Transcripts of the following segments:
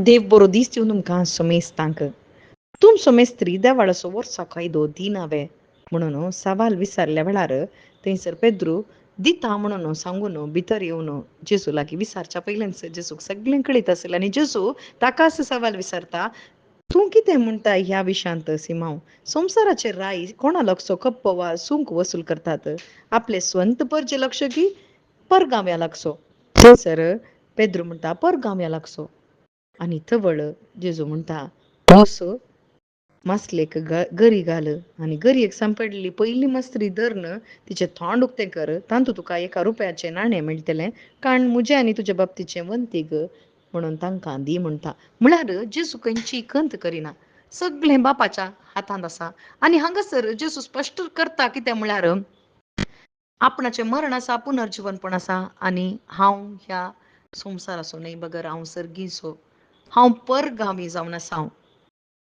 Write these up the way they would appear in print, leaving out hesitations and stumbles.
देव बरो दीस दिवन तुमकां सोमेस्तांक तुम सोमेस्त्री देवाळाचो वर्सा कायदो दिनावे म्हणून सवाल विचारल्या वेळार थंयसर पेद्रू दिता म्हणून सांगून भितर येवन जेजू लागीं विचारच्या पयलींच जेजूक सगळें कळीत आसलें आनी जेजू ताकाच सवाल विचारता, तूं कितें म्हणटा ह्या विशयांत सिमांव? संवसाराचे राय कोणा लागचो कप्प वा सूंक वसूल करतात? आपले स्वंत परजे लक्ष की परगाव्या लागचो? थंयसर पेद्रू म्हणटा परगाव्या लागचो. आनी थवळ जेजू म्हणटा, वस मासलेक गरी घाल आनी गरयेक सांपडलेली पयली मस्त्री धरन तिचें तोंड उक्तें कर, तांतू तुका 1 रुपयाचें नाणें मेळटलें, कारण म्हजें आनी तुजे बाबतीचें वंतीक म्हणून तांकां दी म्हणटा. म्हळ्यार जेजू खंयची खंत करिना, सगळें बापाच्या हातांत आसा. आनी हांगासर जेजू स्पश्ट करता कितें म्हळ्यार आपणाचें मरण आसा, पुनर्जीवन पण आसा आनी हांव ह्या संवसाराचो न्हय बगर हांव सर्गीचो, हांव परगामी जावन आसा.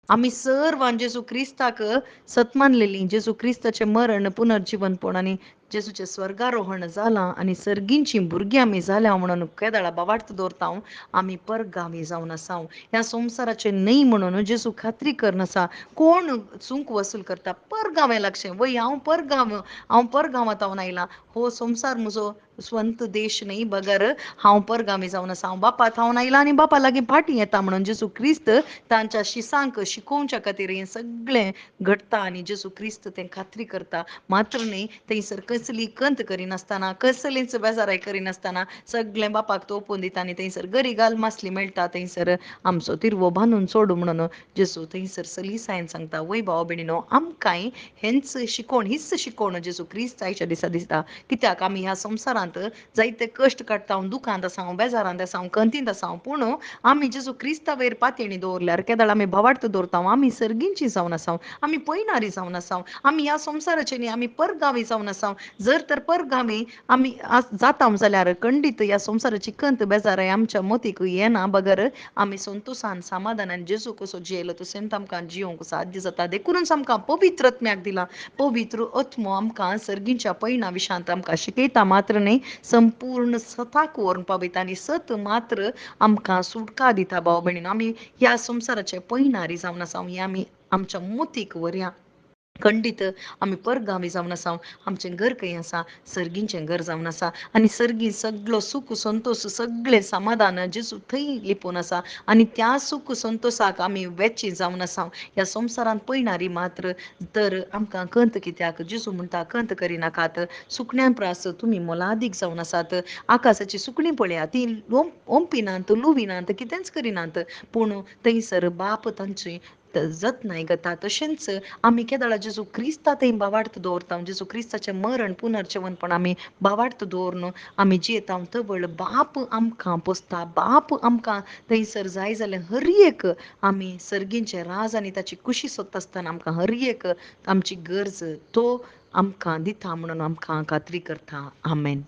आमी सर्वान जेजू क्रिस्ताक सत मानलेलीं, जेजू क्रिस्ताचें मरण पुनर्जीवनपण आनी जेजूचें स्वर्गारोहण जालां आनी सर्गींचीं भुरगीं आमी जाल्या म्हणून केदाळा बावार्थ दवरता हांव. आमी परगामी जावन आसा. ह्या संवसाराचें न्हय म्हणून जेजू खात्री करनासा. कोण सूंक वसूल करता परगावें लागचें, वय हांव परगांवांत आयलां. हो संवसार म्हजो स्वंत देश न्हय बगर हांव परगामी जावन आसा. हांव बापा थावन आयलां आनी बापा लागीं फाटीं येता म्हणून जेजू क्रिस्त तांच्या शिसांक शिकोवच्या खातीर हें सगळें घडटा आनी जेजू क्रिस्त तें खात्री करता. मात्र न्हय थंयसर कसली कंत करिनासतना, कसलींच बेजाराय करिनासतना सगळें बापाक तोपून दिता आनी थंयसर गरी घाल मासली मेळटा. थंयसर आमचो तिरवो बांदून सोडू म्हणून जेजू थंयसर सलिसायेन सांगता. वय भाव भयणीनो, आमकांय हीच शिकोवण जेजू क्रिस्त आयच्या दिसा दिसता. कित्याक आमी ह्या संवसारांत जायते कश्ट काडटा, दुखांत आसा, बेजारांत आसा, कंतींत आसा, पूण आमी जेजू क्रिस्ता वयर पातयेणी दवरल्यार केदाळ आमी भावार्थ दवरता. आमी सर्गींची जावन आसा, आमी पयणारी जावन आसा, आमी ह्या संवसाराचे न्ही, आमी परगामी जावन आसा. जर तर परगामी आमी जाता जाल्यार खंडीत ह्या संवसाराची कंत बेजाराय आमच्या मतीक येना बगर आमी संतोशान समाधानान जेजू कसो जियेलो तशेंच आमकां जियोंक साध्य जाता. देखूनच आमकां पवित्र आत्म्याक दिला. पवित्र आत्मो आमकां सर्गींच्या पैना विशांत आमकां शिकयता. मात्र न्हय, संपूर्ण सताक व्हरून पावयता आनी सत मात्र आमकां सुटका दिता. भाव भयणीनो, आमी ह्या संवसाराचे पैणारी जावन आसा. ही आमी आमच्या मोतीक व्हरया. खंडीत आमी परगामी जावन आसा. आमचें घर खंय आसा? सर्गींचें घर जावन आसा. आनी सर्गी सगळो सूख संतोश सगळें समाधान जेजू थंय लिपोवन आसा. आनी त्या सूख संतोशाक आमी वेची जावन आसा. ह्या संवसारांत पयणारी मात्र तर आमकां कंत कित्याक? जेजू म्हणटा कंत करिनाकात. सुकण्यां प्रास तुमी मोलादीक जावन आसात. आकाशाची सुकणीं पळया, तीं ओंपिनात, लुविनात, कितेंच करिनात, पूण थंयसर बाप तांची जतनाय घेता. तशेंच आमी केदाळा जेजू क्रिस्ता थंय भावार्थ दवरता. जेजू क्रिस्ताचें मरण पुनर्जीवनपण आमी भावार्थ दवरून आमी जियेता. थवळ बाप आमकां पोसता. बाप आमकां थंयसर जाय जाल्यार हर एक आमी सर्गींचें राज आनी ताची कुशी सोदता आसतना आमकां हर एक आमची गरज तो आमकां दिता म्हणून आमकां खात्री करता. आमेन.